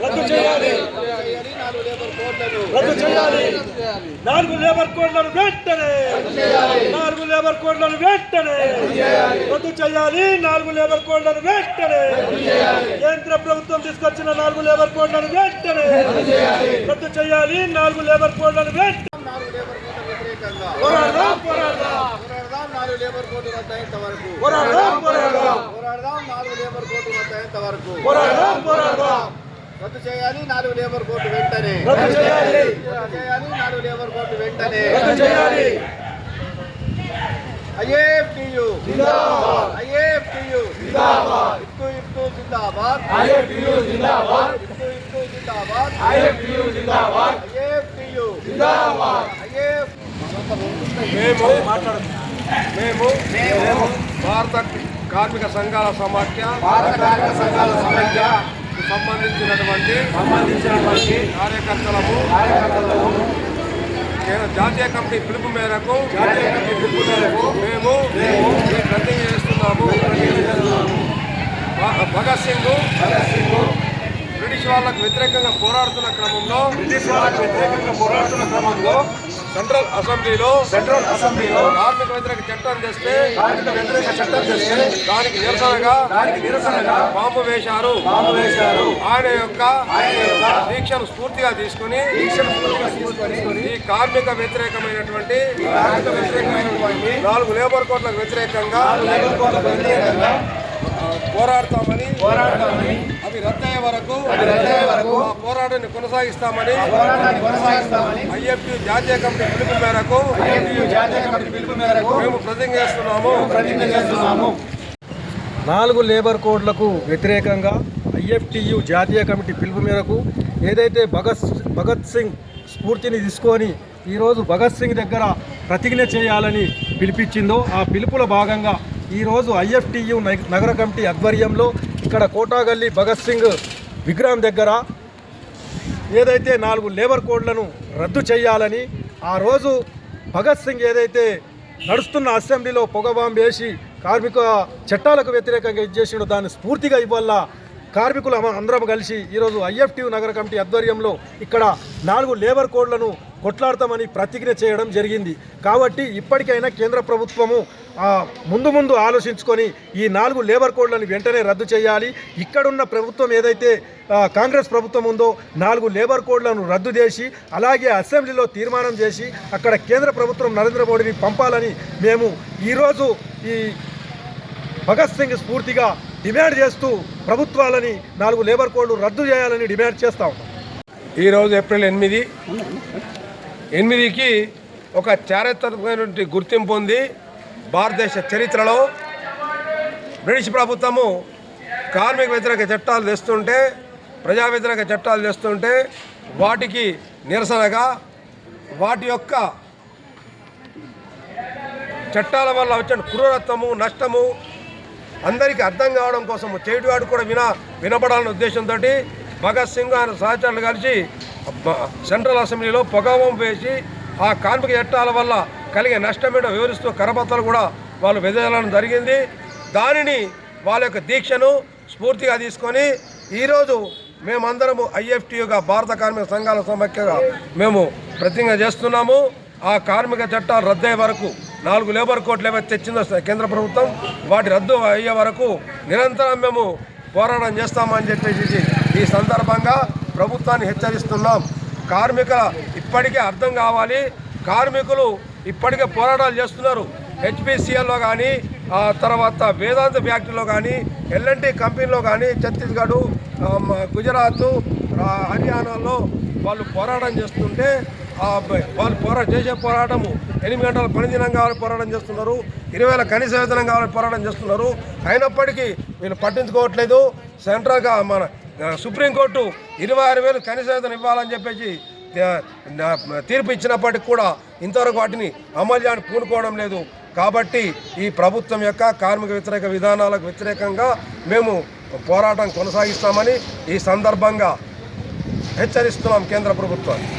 రద్దు చేయాలి. 4 లేబర్ కోడ్లను వెంటనే రద్దు చేయాలి. 4 లేబర్ కోడ్లను వెంటనే కేంద్ర ప్రభుత్వం తీసుకొచ్చిన 4 లేబర్ కోడ్లను వెంటనే రద్దు చేయాలి. 4 లేబర్ కోడ్లను వెంటనే పోరాడదాం. 4 లేబర్ కోడ్లు రద్దయ్యేంత వరకు పోరాడదాం. 4 లేబర్ కోడ్లు రద్దయ్యేంత వరకు పోరాడదాం. రద్దు చేయాలి. 4 లేబర్ కోడ్లు వెంటనే రద్దు చేయాలి. 4 లేబర్ కోడ్లు వెంటనే రద్దు చేయాలి. IFTU జిందాబాద్. IFTU జిందాబాద్. ఇఫ్తు జిందాబాద్. IFTU జిందాబాద్. ఇఫ్తు జిందాబాద్. IFTU జిందాబాద్. IFTU జిందాబాద్. మేము భారత కార్మిక సంఘాల సమాఖ్య సంబంధించినటువంటి కార్యకర్తలము జాతీయ కమిటీ పిలుపు మేరకు మేము ప్రతిజ్ఞ చేస్తున్నాము. భగత్ సింగ్ బ్రిటిష్ వాళ్ళకు వ్యతిరేకంగా పోరాడుతున్న క్రమంలో సెంట్రల్ అసెంబ్లీలో కార్మిక వ్యతిరేక చట్టం తెస్తే దానికి నిరసనగా బాంబు వేశారు. ఆయన యొక్క దీక్షను స్ఫూర్తిగా తీసుకుని ఈ కార్మిక వ్యతిరేకమైనటువంటి 4 లేబర్ కోడ్లకు వ్యతిరేకంగా పోరాడతామని అవి రద్దయ్యే వరకు పోరాటాన్ని కొనసాగిస్తామని IFTU జాతీయ కమిటీ పిలుపు మేరకు మేము ప్రతిజ్ఞ చేస్తున్నాము. 4 లేబర్ కోడ్లకు వ్యతిరేకంగా IFTU జాతీయ కమిటీ పిలుపు మేరకు ఏదైతే భగత్ సింగ్ స్ఫూర్తిని తీసుకొని ఈరోజు భగత్ సింగ్ దగ్గర ప్రతిజ్ఞ చేయాలని పిలిపించిందో ఆ పిలుపుల భాగంగా ఈరోజు IFTU నగర కమిటీ ఆధ్వర్యంలో ఇక్కడ కోటాగల్లి భగత్ సింగ్ విగ్రహం దగ్గర ఏదైతే 4 లేబర్ కోడ్లను రద్దు చేయాలని ఆ రోజు భగత్ సింగ్ ఏదైతే నడుస్తున్న అసెంబ్లీలో పొగబాంబు వేసి కార్మిక చట్టాలకు వ్యతిరేకంగా ఇచ్చేసిండో దాన్ని స్ఫూర్తిగా ఇవ్వాల కార్మికులు అందరం కలిసి ఈరోజు IFTU నగర కమిటీ ఆధ్వర్యంలో ఇక్కడ 4 లేబర్ కోడ్లను కొట్లాడతామని ప్రతిజ్ఞ చేయడం జరిగింది. కాబట్టి ఇప్పటికైనా కేంద్ర ప్రభుత్వము ముందు ఆలోచించుకొని ఈ 4 లేబర్ కోడ్లను వెంటనే రద్దు చేయాలి. ఇక్కడున్న ప్రభుత్వం ఏదైతే కాంగ్రెస్ ప్రభుత్వం ఉందో 4 లేబర్ కోడ్లను రద్దు చేసి అలాగే అసెంబ్లీలో తీర్మానం చేసి అక్కడ కేంద్ర ప్రభుత్వం నరేంద్ర మోడీని పంపాలని మేము ఈరోజు ఈ భగత్ సింగ్ స్ఫూర్తిగా డిమాండ్ చేస్తూ ప్రభుత్వాలని 4 లేబర్ కోడ్లు రద్దు చేయాలని డిమాండ్ చేస్తా ఉన్నాం. ఈరోజు ఏప్రిల్ 8కి ఒక చారిత్రాత్మకమైనటువంటి గుర్తింపు ఉంది. భారతదేశ చరిత్రలో బ్రిటిష్ ప్రభుత్వము కార్మిక వ్యతిరేక చట్టాలు తెస్తుంటే ప్రజా వ్యతిరేక చట్టాలు తెస్తుంటే వాటికి నిరసనగా వాటి యొక్క చట్టాల వల్ల వచ్చిన క్రూరత్వము నష్టము అందరికీ అర్థం కావడం కోసము చేటివాడు కూడా వినపడాలనే ఉద్దేశంతో భగత్ సింగ్ ఆయన సహచరులు కలిసి సెంట్రల్ అసెంబ్లీలో పొగబాంబు వేసి ఆ కార్మిక చట్టాల వల్ల కలిగే నష్టమేటో వివరిస్తూ కరపత్రాలు కూడా వాళ్ళు వెదజల్లడం జరిగింది. దానిని వాళ్ళ యొక్క దీక్షను స్ఫూర్తిగా తీసుకొని ఈరోజు మేమందరము IFTUగా భారత కార్మిక సంఘాల సమాఖ్యగా మేము ప్రతిజ్ఞ చేస్తున్నాము. ఆ కార్మిక చట్టాలు రద్దయ్యే వరకు 4 లేబర్ కోడ్లు ఏవైతే తెచ్చిందో కేంద్ర ప్రభుత్వం వాటి రద్దు అయ్యే వరకు నిరంతరం మేము పోరాటం చేస్తామని చెప్పేసి ఈ సందర్భంగా ప్రభుత్వాన్ని హెచ్చరిస్తున్నాం. కార్మికుల ఇప్పటికే అర్థం కావాలి. కార్మికులు ఇప్పటికే పోరాటాలు చేస్తున్నారు. HPCLలో కానీ తర్వాత వేదాంత ఫ్యాక్టరీలో కానీ L&T కంపెనీలో కానీ ఛత్తీస్గఢ్ గుజరాత్ హర్యానాలో వాళ్ళు పోరాటం చేస్తుంటే వాళ్ళు చేసే పోరాటము 8 గంటల పనిదినం కావాలని పోరాటం చేస్తున్నారు. 20,000 కనీస వేతనం కావాలని పోరాటం చేస్తున్నారు. అయినప్పటికీ వీళ్ళు పట్టించుకోవట్లేదు. సెంట్రల్గా మన సుప్రీంకోర్టు 26,000 కనీస వేతనం ఇవ్వాలని చెప్పేసి తీర్పు ఇచ్చినప్పటికీ కూడా ఇంతవరకు వాటిని అమలు చేయడానికి పూనుకోవడం లేదు. కాబట్టి ఈ ప్రభుత్వం యొక్క కార్మిక వ్యతిరేక విధానాలకు వ్యతిరేకంగా మేము పోరాటం కొనసాగిస్తామని ఈ సందర్భంగా హెచ్చరిస్తున్నాం కేంద్ర ప్రభుత్వాన్ని.